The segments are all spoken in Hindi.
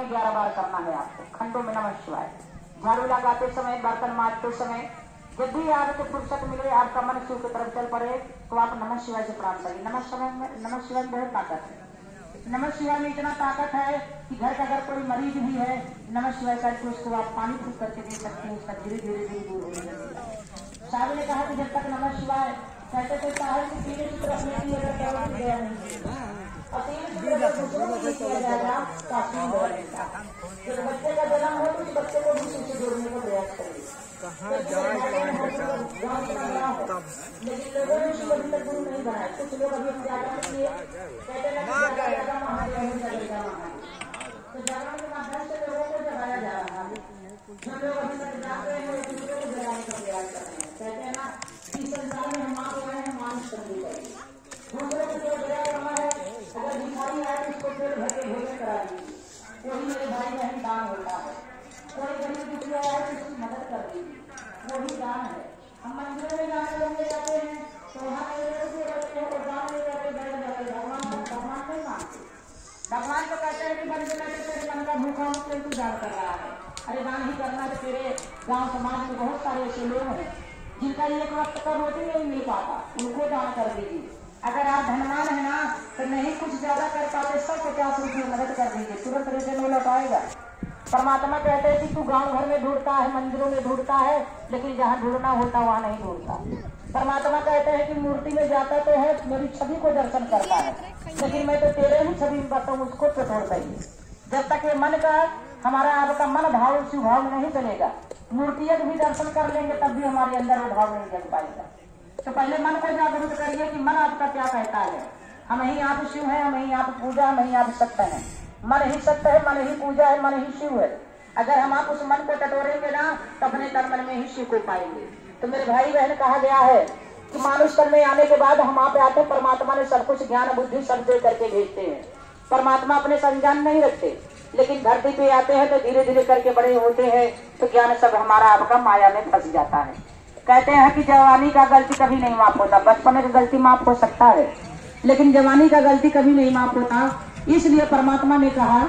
में 11 बार करना है आपको। खंडों में नमः शिवाय। झाड़ू लगाते समय, बर्तन मारते समय, जब भी आपको फुर्सत मिले, आपका मन शिव की तरफ चल पड़े, तो आप नमः शिवाय से प्राप्त करिए। नमः शिवाय में बहुत ताकत है। नमः शिवाय में इतना ताकत है कि घर का अगर कोई मरीज भी है, नमः शिवाय करके उसको आप पानी फूक करके दे सकते हैं, उसका धीरे धीरे धीरे दूर होने लगेगा। साहब ने कहा कि जब तक नमः शिवाय कहते थे साहब की पीने की तरफ नहीं अगर केवल गया नहीं और तीन दूसरों को किया जाएगा काफी बढ़ेगा। जब बच्चे का जन्म हो तो उस बच्चे को भी उससे जोड़ने का प्रयास करिए। लेकिन लोगों ने उसको अभी तक गुरु नहीं बनाया। कुछ लोग अभी जागरण किए, कहते हैं महादेव चलेगा तो जागरण के माध्यम से लोगों को जगाया जा रहा है। जो लोग अभी तक जाग रहे हैं दूसरे को जगाने का प्रयास कर रहे हैं। कहते हैं ना कि संसार में हम आ गए हैं मानुष करनी चाहिए। दूसरे को जो जगा रहा है, अगर भिखारी है तो उसको पेट भर के भोजन करा दीजिए। वही मेरे भाई बहन दान होता है। कोई गरीब दुखिया है तो उसकी मदद कर दीजिए, वही दान है। हम मंदिरों में जाने लगे जाते हैं तो वहाँ रहते हैं और दान ले जाते बैठ जाते। भगवान नहीं मानते। भगवान तो कहते हैं कि बंदे तेरे मन का भूखा मुझे तू दान कर रहा है। अरे दान ही करना तो तेरे गांव समाज में बहुत सारे ऐसे लोग हैं जिनका एक वक्त का रोटी नहीं मिल पाता, उनको दान कर दीजिए। अगर आप धनवान है ना तो नहीं कुछ ज्यादा कर पाते, 150 रुपये मदद कर दीजिए, तुरंत रिटर्न में लौटाएगा। परमात्मा कहते हैं कि तू गांव भर में ढूंढता है, मंदिरों में ढूंढता है, लेकिन जहाँ ढूंढना होता वहाँ नहीं ढूंढता। परमात्मा कहते हैं कि मूर्ति में जाता तो है, मेरी छवि को दर्शन करता है, लेकिन मैं तो तेरे ही छवि में बताऊँ, उसको तो छोड़ देंगे। जब तक ये मन का हमारा आपका मन भाव शिव भाव नहीं चलेगा, मूर्तियों भी दर्शन कर लेंगे तब भी हमारे अंदर वो भाव नहीं जग पाएगा। तो पहले मन को जागरूक करिए कि मन आपका क्या कहता है। हम ही आप शिव है, हम ही आप पूजा, हम ही आप सत्य है। मन ही सत्य है, मन ही पूजा है, मन ही शिव है। अगर हम आप उस मन को टटोरेंगे ना तो अपने तन मन में ही शिव को पाएंगे। तो मेरे भाई बहन कहा गया है कि मानुष तन में आने के बाद हम आप आते, परमात्मा ने सब कुछ ज्ञान बुद्धि सब दे करके भेजते हैं। परमात्मा अपने संज्ञान नहीं रखते, लेकिन धरती पे आते हैं तो धीरे धीरे करके बड़े होते हैं तो ज्ञान सब हमारा आपका माया में फंस जाता है। कहते हैं कि जवानी का गलती कभी नहीं माफ होता। बचपन की गलती माफ हो सकता है, लेकिन जवानी का गलती कभी नहीं माफ होता। इसलिए परमात्मा ने कहा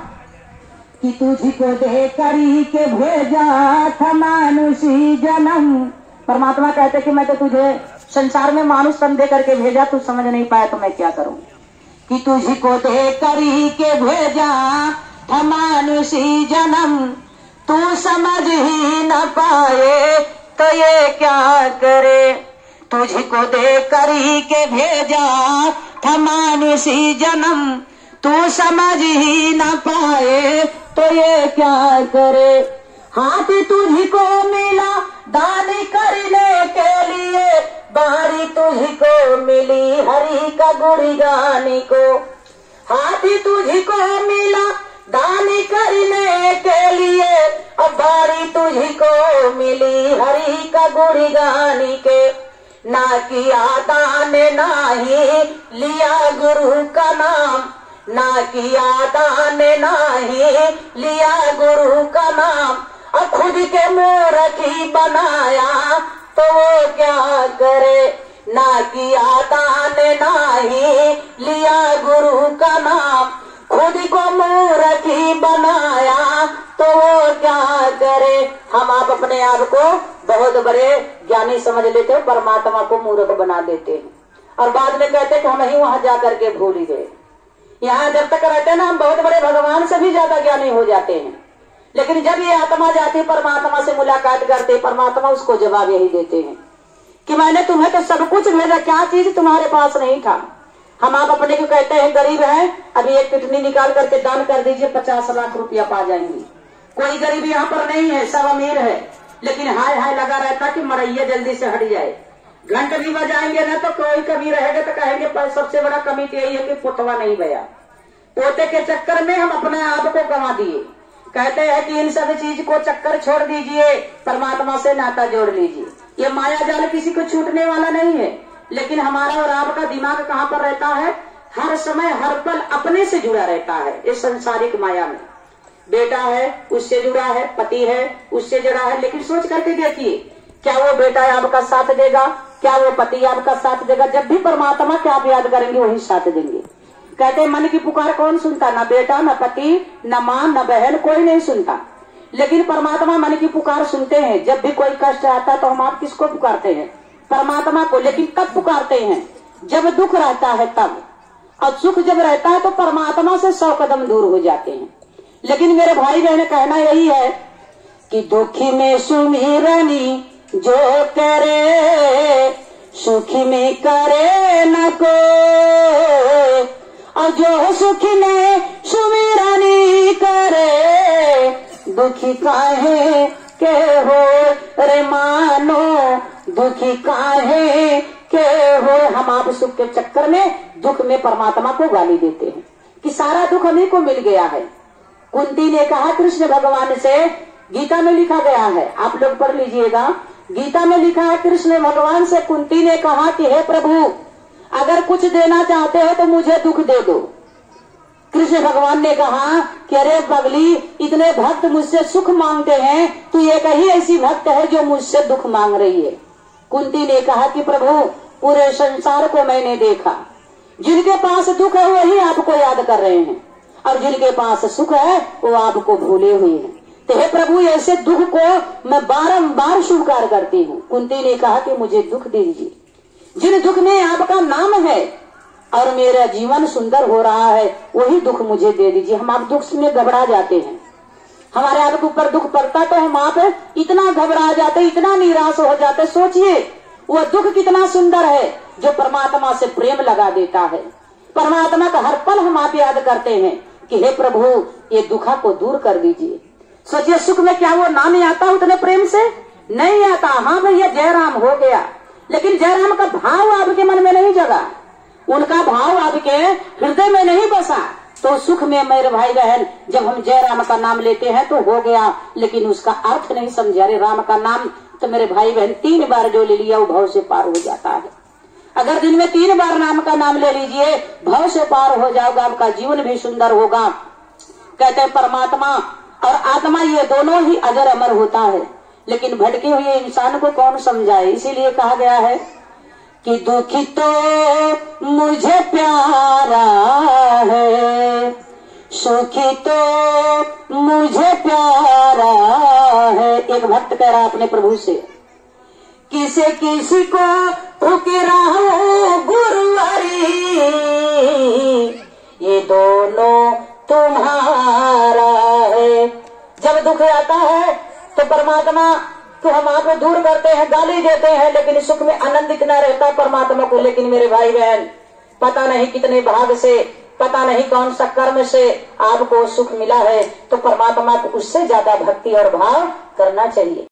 कि तुझको दे करी के भेजा था मानुषी जन्म। परमात्मा कहते कि मैं तो तुझे संसार में मानुष तन दे करके भेजा, तू समझ नहीं पाया तो मैं क्या करूं। कि तुझको दे करी के भेजा था मानुषी जन्म, तू समझ ही न पाए तो ये क्या करे। तुझको दे करी के भेजा था मानुषी जन्म, तू समझ ही न पाए तो ये क्या करे। हाथ तुझको मिला दान करने के लिए, बारी तुझको मिली हरि का गुण गाने को। हाथ तुझको मिला दान करने के लिए, अब बारी तुझको मिली हरि का गुण गाने के। ना किया दान ना ही लिया गुरु का नाम, ना किया दान ना ही लिया गुरु का नाम, और खुद के मूर्खी बनाया तो वो क्या करे। ना किया दान ना ही लिया गुरु का नाम, खुद को मूर्खी बनाया तो वो क्या करे। हम आप अपने आप को बहुत बड़े ज्ञानी समझ लेते हैं, परमात्मा को मूर्ख बना देते हैं और बाद में कहते हैं कि हम ही वहां जाकर के भूल ही गए। यहाँ जब तक रहते हैं ना हम बहुत बड़े भगवान से भी ज्यादा ज्ञानी हो जाते हैं, लेकिन जब ये आत्मा जाती है परमात्मा से मुलाकात करते, परमात्मा उसको जवाब यही देते हैं कि मैंने तुम्हें तो सब कुछ भेजा, क्या चीज तुम्हारे पास नहीं था। हम आप अपने को कहते हैं गरीब है, अभी एक किडनी निकाल करके दान कर दीजिए, 50 लाख रुपया पा जाएंगे। कोई गरीब यहाँ पर नहीं है, सब अमीर है, लेकिन हाय हाय लगा रहता कि मरैया जल्दी से हट जाए। घंट भी बजाएंगे ना तो कोई कभी रहेगा तो कहेंगे सबसे बड़ा कमी तो यही है कि पोतवा नहीं गया। पोते के चक्कर में हम अपने आप को गंवा दिए। कहते हैं कि इन सब चीज को चक्कर छोड़ दीजिए, परमात्मा से नाता जोड़ लीजिए। ये माया जाल किसी को छूटने वाला नहीं है, लेकिन हमारा और आपका दिमाग कहाँ पर रहता है, हर समय हर पल अपने से जुड़ा रहता है। इस संसारिक माया में बेटा है उससे जुड़ा है, पति है उससे जुड़ा है, लेकिन सोच करके देखिए क्या वो बेटा आपका साथ देगा, क्या वो पति आपका साथ देगा। जब भी परमात्मा के आप याद करेंगे वही साथ देंगे। कहते मन की पुकार कौन सुनता? न बेटा, न पति, न माँ, न बहन, कोई नहीं सुनता। लेकिन परमात्मा मन की पुकार सुनते हैं। जब भी कोई कष्ट आता है तो हम आप किसको पुकारते हैं? परमात्मा को। लेकिन कब पुकारते हैं? जब दुख रहता है तब। और सुख जब रहता है तो परमात्मा से 100 कदम दूर हो जाते हैं। लेकिन मेरे भाई बहन कहना यही है कि दुखी में सुमिरनी जो करे, सुखी में करे न कोई। और जो सुखी में सुमिरनी करे, दुखी काहे के हो रे मानो, दुखी काहे के हो। हम आप सुख के चक्कर में दुख में परमात्मा को गाली देते हैं कि सारा दुख हमें को मिल गया है। कुंती ने कहा कृष्ण भगवान से, गीता में लिखा गया है, आप लोग पढ़ लीजिएगा। गीता में लिखा है कृष्ण भगवान से कुंती ने कहा कि हे प्रभु, अगर कुछ देना चाहते हो तो मुझे दुख दे दो। कृष्ण भगवान ने कहा कि अरे पगली, इतने भक्त मुझसे सुख मांगते हैं, तू एक ही ऐसी भक्त है जो मुझसे दुख मांग रही है। कुंती ने कहा कि प्रभु, पूरे संसार को मैंने देखा, जिनके पास दुख है वही आपको याद कर रहे हैं, और जिनके पास सुख है वो आपको भूले हुए हैं। तो हे प्रभु, ऐसे दुख को मैं बारंबार स्वीकार करती हूँ। कुंती ने कहा कि मुझे दुख दे दीजिए, जिन दुख में आपका नाम है और मेरा जीवन सुंदर हो रहा है, वही दुख मुझे दे दीजिए। हम आप दुख में घबरा जाते हैं, हमारे आपके ऊपर दुख पड़ता तो हम आप इतना घबरा जाते, इतना निराश हो जाते। सोचिए वो दुख कितना सुंदर है जो परमात्मा से प्रेम लगा देता है। परमात्मा का हर पल हम आप याद करते हैं कि हे प्रभु, ये दुखा को दूर कर दीजिए। सोचिए सुख में क्या वो नाम आता उतने प्रेम से? नहीं आता। हाँ भैया जयराम हो गया, लेकिन जयराम का भाव आपके मन में नहीं जगा, उनका भाव आपके हृदय में नहीं बसा। तो सुख में मेरे भाई बहन जब हम जयराम का नाम लेते हैं तो हो गया, लेकिन उसका अर्थ नहीं समझे। अरे राम का नाम तो मेरे भाई बहन 3 बार जो ले लिया वो भव से पार हो जाता है। अगर दिन में 3 बार राम का नाम ले लीजिए, भव से पार हो जाओगा, आपका जीवन भी सुंदर होगा। कहते हैं परमात्मा और आत्मा ये दोनों ही अजर अमर होता है, लेकिन भटके हुए इंसान को कौन समझाए। इसीलिए कहा गया है कि दुखी तो मुझे प्यारा है, सुखी तो मुझे प्यारा है। एक भक्त कह रहा अपने प्रभु से, किसे किसी को ठुकरा हो गुरुवारी, ये दोनों तुम्हारा है। जब दुख आता है तो परमात्मा तो हम आपको दूर करते हैं, गाली देते हैं, लेकिन सुख में आनंद इतना रहता है परमात्मा को। लेकिन मेरे भाई बहन, पता नहीं कितने भाग से, पता नहीं कौन सा कर्म से आपको सुख मिला है, तो परमात्मा को उससे ज्यादा भक्ति और भाव करना चाहिए।